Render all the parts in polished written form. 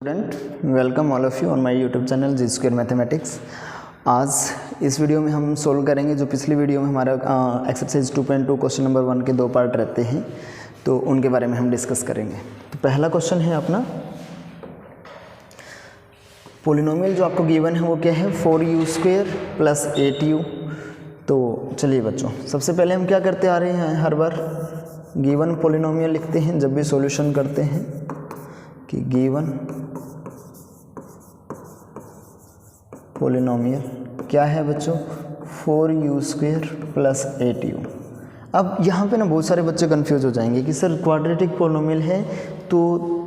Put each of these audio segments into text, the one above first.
Student, welcome all of you on my YouTube channel G square mathematics. आज इस video में हम solve करेंगे जो पिछली वीडियो में हमारा एक्सरसाइज 2.2 क्वेश्चन नंबर 1 के दो पार्ट रहते हैं, तो उनके बारे में हम डिस्कस करेंगे। तो पहला क्वेश्चन है अपना, पोलिनोमियल जो आपको गिवन है वो क्या है, 4u² प्लस 8u। तो चलिए बच्चों, सबसे पहले हम क्या करते आ रहे हैं, हर बार गिवन पोलिनोमियल लिखते हैं जब भी सॉल्यूशन करते हैं कि गिवन पोलिनोमियल क्या है बच्चों, 4u² प्लस 8u। अब यहाँ पे ना बहुत सारे बच्चे कंफ्यूज हो जाएंगे कि सर क्वाड्रेटिक पोलिनोमियल है तो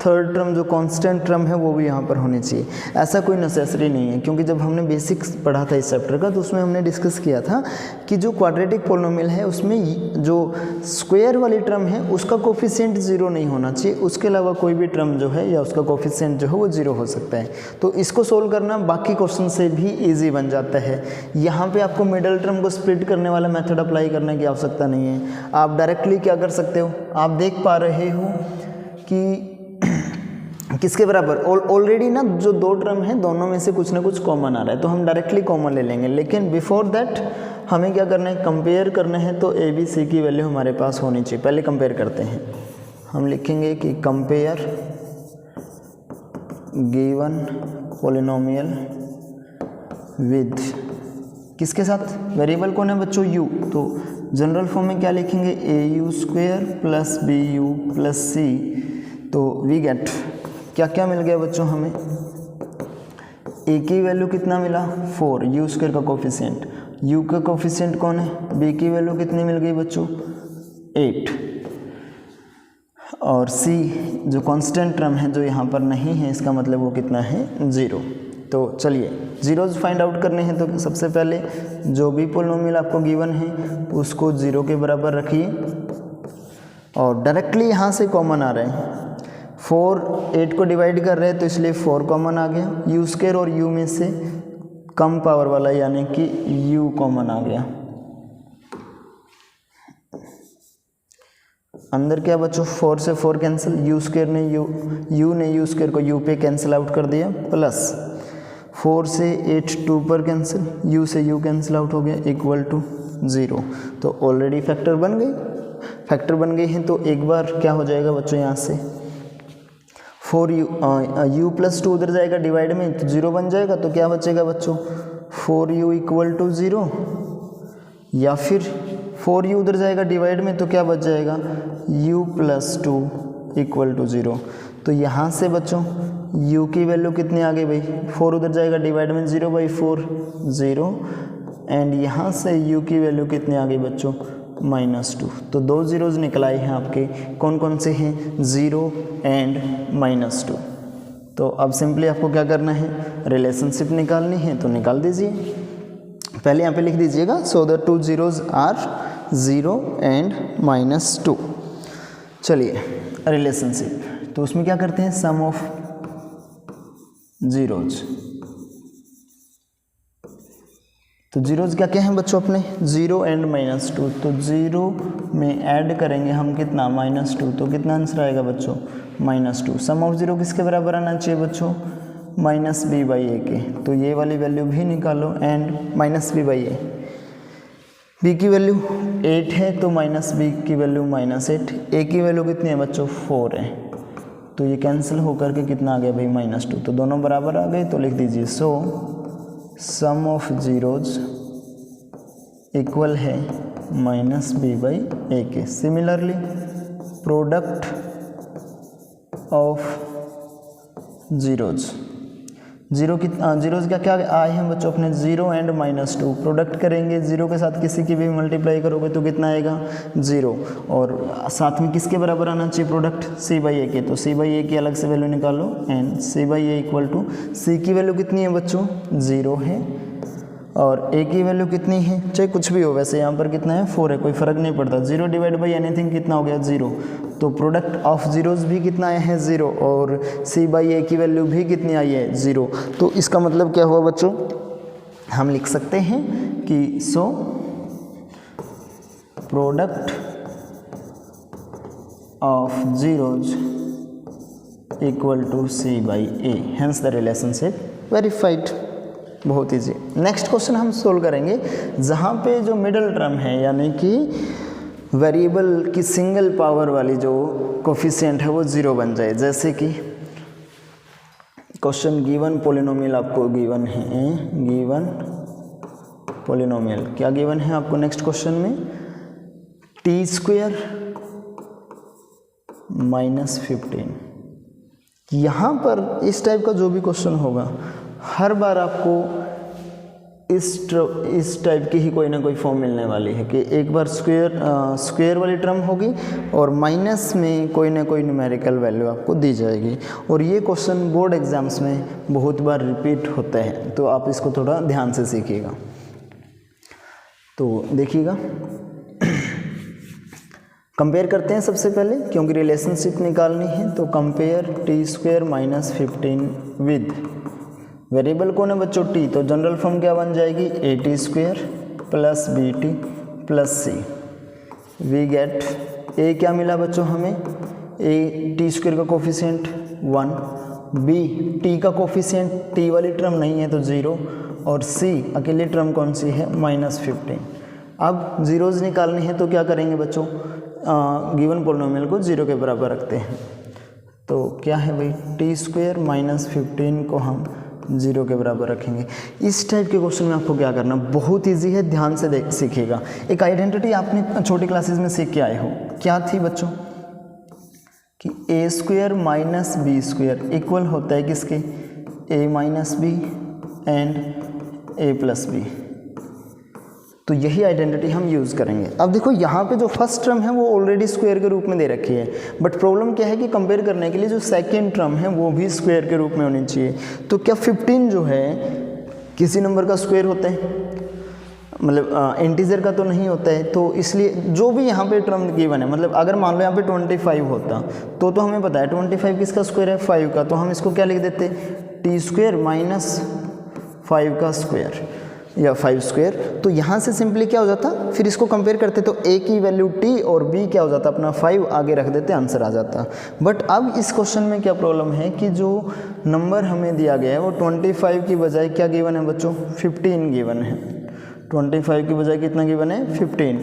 थर्ड टर्म जो कांस्टेंट टर्म है वो भी यहाँ पर होनी चाहिए। ऐसा कोई नेसेसरी नहीं है, क्योंकि जब हमने बेसिक्स पढ़ा था इस चैप्टर का तो उसमें हमने डिस्कस किया था कि जो क्वाड्रेटिक पोलिनोमियल है उसमें जो स्क्वायर वाली टर्म है उसका कोफिशिएंट 0 नहीं होना चाहिए, उसके अलावा कोई भी टर्म जो है या उसका कोफिशिएंट जो है वो 0 हो सकता है। तो इसको सोल्व करना बाकी क्वेश्चन से भी ईजी बन जाता है। यहाँ पर आपको मिडल टर्म को स्प्लिट करने वाला मेथड अप्लाई करने की आवश्यकता नहीं है, आप डायरेक्टली क्या कर सकते हो, आप देख पा रहे हो कि किसके बराबर ऑलरेडी ना जो दो टर्म है दोनों में से कुछ ना कुछ कॉमन आ रहा है, तो हम डायरेक्टली कॉमन ले लेंगे। लेकिन बिफोर दैट हमें क्या करना है, कंपेयर करना है। तो ए बी सी की वैल्यू हमारे पास होनी चाहिए। पहले कंपेयर करते हैं, हम लिखेंगे कि कंपेयर गिवन पोलिनोमियल विद किसके साथ, वेरिएबल कौन है बच्चों, u। तो जनरल फॉर्म में क्या लिखेंगे, au² plus bu plus c। तो वी गेट क्या क्या मिल गया बच्चों हमें, a की वैल्यू कितना मिला 4, u² का कोफिशिएंट, u का कोफिशिएंट कौन है, b की वैल्यू कितनी मिल गई बच्चों 8, और c जो कांस्टेंट टर्म है जो यहाँ पर नहीं है इसका मतलब वो कितना है 0। तो चलिए जीरोज फाइंड आउट करने हैं। तो सबसे पहले जो भी पोलिनोमियल आपको गिवन है उसको 0 के बराबर रखिए और डायरेक्टली यहाँ से कॉमन आ रहे हैं। 4 8 को डिवाइड कर रहे हैं तो इसलिए 4 कॉमन आ गया, u² और u में से कम पावर वाला यानी कि u कॉमन आ गया। अंदर क्या बच्चों, 4 से 4 कैंसिल, u² ने u ने u² को u पे कैंसिल आउट कर दिया, प्लस 4 से 8 2 पर कैंसिल, u से u कैंसिल आउट हो गया, इक्वल टू 0। तो ऑलरेडी फैक्टर बन गई हैं। तो एक बार क्या हो जाएगा बच्चों, यहाँ से 4u प्लस 2 उधर जाएगा डिवाइड में तो 0 बन जाएगा। तो क्या बचेगा बच्चों, 4u इक्वल टू 0, या फिर 4u उधर जाएगा डिवाइड में तो क्या बच जाएगा, u प्लस 2 इक्वल टू 0। तो यहाँ से बच्चों u की वैल्यू कितनी आ गई भाई, 4 उधर जाएगा डिवाइड में 0/4 0, एंड यहाँ से u की वैल्यू कितनी आ गई बच्चों -2। तो दो जीरोज निकल आए हैं आपके, कौन कौन से हैं, 0 एंड -2। तो अब सिंपली आपको क्या करना है, रिलेशनशिप निकालनी है तो निकाल दीजिए। पहले यहाँ पे लिख दीजिएगा, so the two zeros are 0 and -2। चलिए रिलेशनशिप, तो उसमें क्या करते हैं, सम ऑफ जीरोज। तो जीरोज क्या क्या हैं बच्चों अपने, 0 एंड -2। तो 0 में ऐड करेंगे हम कितना, -2, तो कितना आंसर आएगा बच्चों -2। सम ऑफ 0 किसके बराबर आना चाहिए बच्चों, -b/a के। तो ये वाली वैल्यू भी निकालो, एंड -b/a, b की वैल्यू 8 है तो -b की वैल्यू -8, a की वैल्यू कितनी है बच्चों 4 है। तो ये कैंसिल होकर के कितना आ गया भाई -2। तो दोनों बराबर आ गए, तो लिख दीजिए सो सम ऑफ जीरोज इक्वल है -b/a के। Similarly product of zeros, zeros क्या आए हैं बच्चों अपने, 0 एंड -2। प्रोडक्ट करेंगे 0 के साथ किसी की भी मल्टीप्लाई करोगे तो कितना आएगा 0, और साथ में किसके बराबर आना चाहिए प्रोडक्ट, c/a के। तो c/a की अलग से वैल्यू निकालो, and c/a equal to, c की वैल्यू कितनी है बच्चों 0 है, और a की वैल्यू कितनी है, चाहे कुछ भी हो, वैसे यहाँ पर कितना है 4 है, कोई फर्क नहीं पड़ता। 0 डिवाइड बाई एनीथिंग कितना हो गया 0। तो प्रोडक्ट ऑफ जीरोज भी कितना आया है 0, और c/a की वैल्यू भी कितनी आई है 0। तो इसका मतलब क्या हुआ बच्चों, हम लिख सकते हैं कि so product of zeros equal to C by A, hence the relationship verified. बहुत ईजी। नेक्स्ट क्वेश्चन हम सोल्व करेंगे जहाँ पे जो मिडल टर्म है यानी कि वेरिएबल की सिंगल पावर वाली जो कोफिशिएंट है वो 0 बन जाए। जैसे कि क्वेश्चन गिवन पॉलिनोमियल आपको गिवन है, गिवन पॉलिनोमियल क्या गिवन है आपको नेक्स्ट क्वेश्चन में, t² माइनस 15। यहाँ पर इस टाइप का जो भी क्वेश्चन होगा हर बार आपको इस टाइप की ही कोई ना कोई फॉर्म मिलने वाली है कि एक बार स्क्वायर वाली टर्म होगी और माइनस में कोई ना कोई न्यूमेरिकल वैल्यू आपको दी जाएगी। और ये क्वेश्चन बोर्ड एग्जाम्स में बहुत बार रिपीट होते हैं, तो आप इसको थोड़ा ध्यान से सीखिएगा। तो देखिएगा, कंपेयर करते हैं सबसे पहले, क्योंकि रिलेशनशिप निकालनी है। तो compare t² minus 15 with variable कौन है बच्चों, t, तो जनरल फॉर्म क्या बन जाएगी, at² plus bt plus c। We get a क्या मिला बच्चों हमें, a t² का कोफिशिएंट 1, b t का कोफिशिएंट t वाली टर्म नहीं है तो 0, और c अकेली टर्म कौन सी है, माइनस 15। अब जीरोज निकालने हैं तो क्या करेंगे बच्चों, गिवन पॉलिनोमियल को 0 के बराबर रखते हैं। तो क्या है भाई, t² माइनस 15 को हम 0 के बराबर रखेंगे। इस टाइप के क्वेश्चन में आपको क्या करना, बहुत इजी है, ध्यान से सीखिएगा। एक आइडेंटिटी आपने छोटी क्लासेस में सीख के आए हो, क्या थी बच्चों कि a² माइनस b² इक्वल होता है किसके, a minus B and a plus B. तो यही आइडेंटिटी हम यूज़ करेंगे। अब देखो यहाँ पे जो फर्स्ट टर्म है वो ऑलरेडी स्क्वायर के रूप में दे रखी है, बट प्रॉब्लम क्या है कि कंपेयर करने के लिए जो सेकेंड टर्म है वो भी स्क्वायर के रूप में होनी चाहिए। तो क्या 15 जो है किसी नंबर का स्क्वायर होता है, मतलब इंटीजर का तो नहीं होता है, तो इसलिए जो भी यहाँ पे टर्म गिवन है, मतलब अगर मान लो यहाँ पे 25 होता तो हमें पता है 25 किसका स्क्वायर है, 5 का, तो हम इसको क्या लिख देते, t² माइनस 5 का स्क्वायर या 5²। तो यहाँ से सिंपली क्या हो जाता, फिर इसको कंपेयर करते तो a की वैल्यू t और b क्या हो जाता अपना 5 आगे रख देते, आंसर आ जाता। बट अब इस क्वेश्चन में क्या प्रॉब्लम है कि जो नंबर हमें दिया गया है वो 25 की बजाय क्या गिवन है बच्चों, 15 गिवन है। 25 की बजाय कितना गिवन है, 15,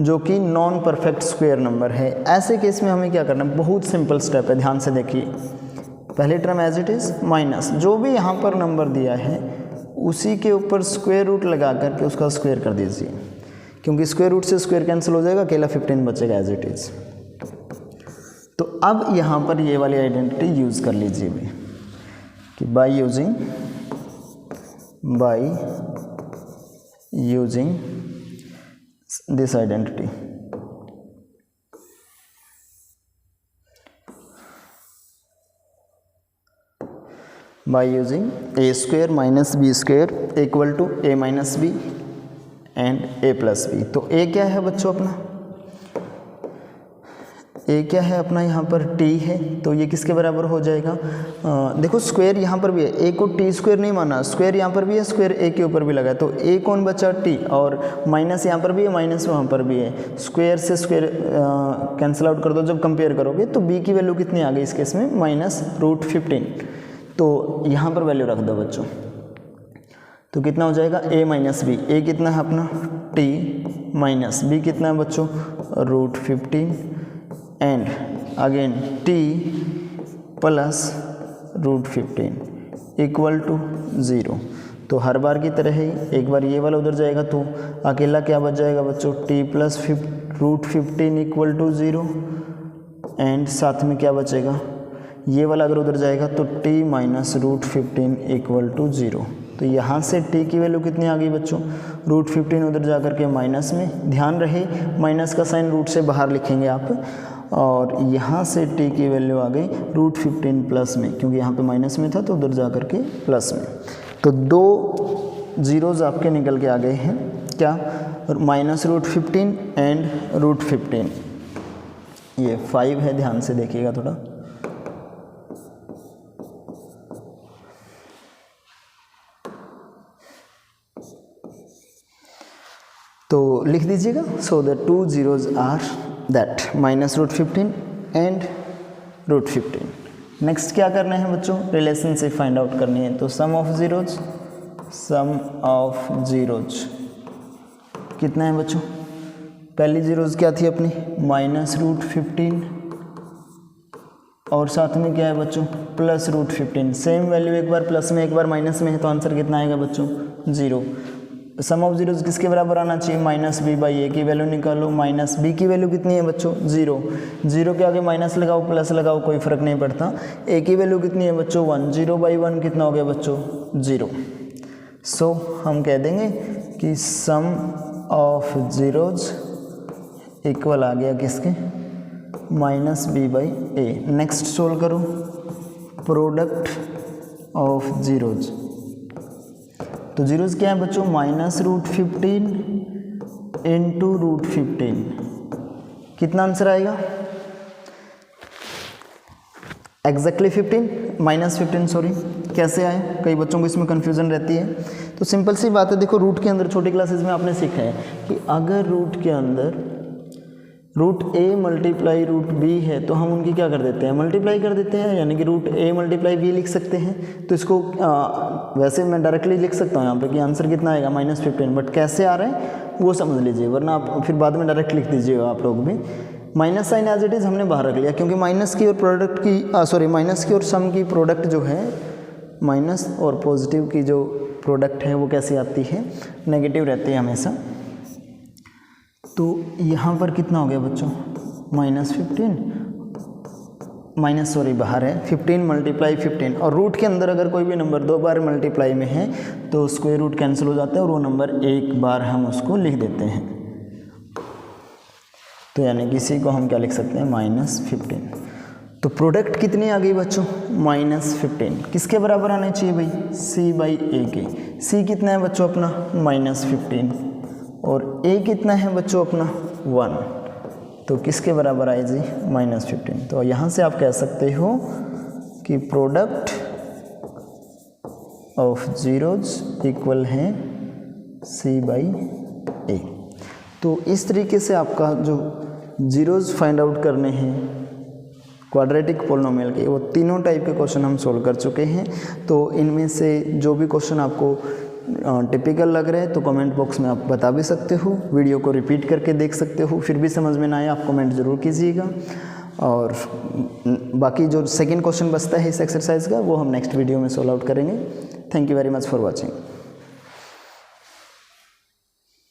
जो कि नॉन परफेक्ट स्क्वायर नंबर है। ऐसे केस में हमें क्या करना है, बहुत सिंपल स्टेप है, ध्यान से देखिए। पहले term as it is minus जो भी यहाँ पर नंबर दिया है उसी के ऊपर स्क्वायर रूट लगा करके उसका स्क्वायर कर दीजिए, क्योंकि स्क्वायर रूट से स्क्वायर कैंसिल हो जाएगा, अकेला 15 बचेगा एज इट इज़। तो अब यहाँ पर ये वाली आइडेंटिटी यूज़ कर लीजिए भी कि by using this identity, by using a² minus b² equal to a minus B and a plus B. तो a क्या है बच्चों अपना, a क्या है अपना, यहाँ पर t है, तो ये किसके बराबर हो जाएगा, देखो स्क्वायर यहाँ पर भी है, a को t² नहीं माना, स्क्वायर यहाँ पर भी है, स्क्वायर a के ऊपर भी लगा है, तो a कौन बचा, t, और माइनस यहाँ पर भी है, माइनस वहाँ पर भी है, स्क्वायर से स्क्वायर कैंसिल आउट कर दो जब कंपेयर करोगे, तो b की वैल्यू कितनी आ गई इस केस में, -√15। तो यहाँ पर वैल्यू रख दो बच्चों, तो कितना हो जाएगा, a माइनस बी, a कितना है अपना t माइनस b कितना है बच्चों, √15 and again t plus √15 equal to 0। तो हर बार की तरह ही एक बार ये वाला उधर जाएगा तो अकेला क्या बच जाएगा बच्चों, t plus √15 equal to 0 and साथ में क्या बचेगा, ये वाला अगर उधर जाएगा तो t माइनस √15 इक्वल टू 0। तो यहाँ से t की वैल्यू कितनी आ गई बच्चों, √15 उधर जा कर के माइनस में, ध्यान रहे माइनस का साइन रूट से बाहर लिखेंगे आप, और यहाँ से t की वैल्यू आ गई √15 प्लस में, क्योंकि यहाँ पे माइनस में था तो उधर जा कर के प्लस में। तो 2 जीरोज़ आपके निकल के आ गए हैं, क्या, -√15 एंड √15। ये 5 है, ध्यान से देखिएगा थोड़ा। तो लिख दीजिएगा, so the 2 zeros are that -√15 and √15। Next क्या करना है बच्चों, रिलेशनशिप फाइंड आउट करनी है। तो सम ऑफ जीरोज कितना है बच्चों, पहली जीरोज क्या थी अपनी -√15 और साथ में क्या है बच्चों +√15। सेम वैल्यू एक बार प्लस में एक बार माइनस में है तो आंसर कितना आएगा बच्चों 0। सम ऑफ जीरोज किसके बराबर आना चाहिए, -b/a की वैल्यू निकालो। -b की वैल्यू कितनी है बच्चों 0। 0 के आगे माइनस लगाओ प्लस लगाओ कोई फ़र्क नहीं पड़ता। a की वैल्यू कितनी है बच्चों 1। 0/1 कितना हो गया बच्चों 0। सो हम कह देंगे कि सम ऑफ जीरोज इक्वल आ गया किसके -b/a। नेक्स्ट सोल्व करो प्रोडक्ट ऑफ जीरोज। तो जीरोज क्या है बच्चों -√15 इंटू √15 कितना आंसर आएगा एग्जैक्टली 15 सॉरी कैसे आए, कई बच्चों को इसमें कन्फ्यूज़न रहती है। तो सिंपल सी बात है, देखो रूट के अंदर छोटी क्लासेस में आपने सीखा है कि अगर रूट के अंदर √a मल्टीप्लाई √b है तो हम उनकी क्या कर देते हैं मल्टीप्लाई कर देते हैं, यानी कि √a मल्टीप्लाई b लिख सकते हैं। तो इसको वैसे मैं डायरेक्टली लिख सकता हूँ यहाँ पे कि आंसर कितना आएगा -15, बट कैसे आ रहा है वो समझ लीजिए, वरना आप फिर बाद में डायरेक्ट लिख दीजिएगा आप लोग भी। Minus sign as it is हमने बाहर रख लिया क्योंकि माइनस की और प्रोडक्ट की माइनस की और सम की प्रोडक्ट जो है माइनस और पॉजिटिव की जो प्रोडक्ट है वो कैसी आती है नेगेटिव रहती है हमेशा। तो यहाँ पर कितना हो गया बच्चों बाहर है 15 मल्टीप्लाई 15 और रूट के अंदर अगर कोई भी नंबर 2 बार मल्टीप्लाई में है तो स्क्वायर रूट कैंसिल हो जाता है और वो नंबर एक बार हम उसको लिख देते हैं। तो यानी कि इसी को हम क्या लिख सकते हैं -15। तो प्रोडक्ट कितनी आ गई बच्चों -15, किसके बराबर आने चाहिए भाई c/a के। c कितना है बच्चों अपना -15 और a कितना है बच्चों अपना 1, तो किसके बराबर आए जी -15। तो यहाँ से आप कह सकते हो कि प्रोडक्ट ऑफ जीरोज इक्वल है c/a। तो इस तरीके से आपका जो जीरोज फाइंड आउट करने हैं क्वाड्रेटिक पोलिनोमियल के, वो तीनों टाइप के क्वेश्चन हम सोल्व कर चुके हैं। तो इनमें से जो भी क्वेश्चन आपको टिपिकल लग रहे हैं तो कमेंट बॉक्स में आप बता भी सकते हो, वीडियो को रिपीट करके देख सकते हो, फिर भी समझ में ना आए आप कमेंट ज़रूर कीजिएगा। और बाकी जो सेकंड क्वेश्चन बचता है इस एक्सरसाइज का वो हम नेक्स्ट वीडियो में सोल्व आउट करेंगे। Thank you very much for watching.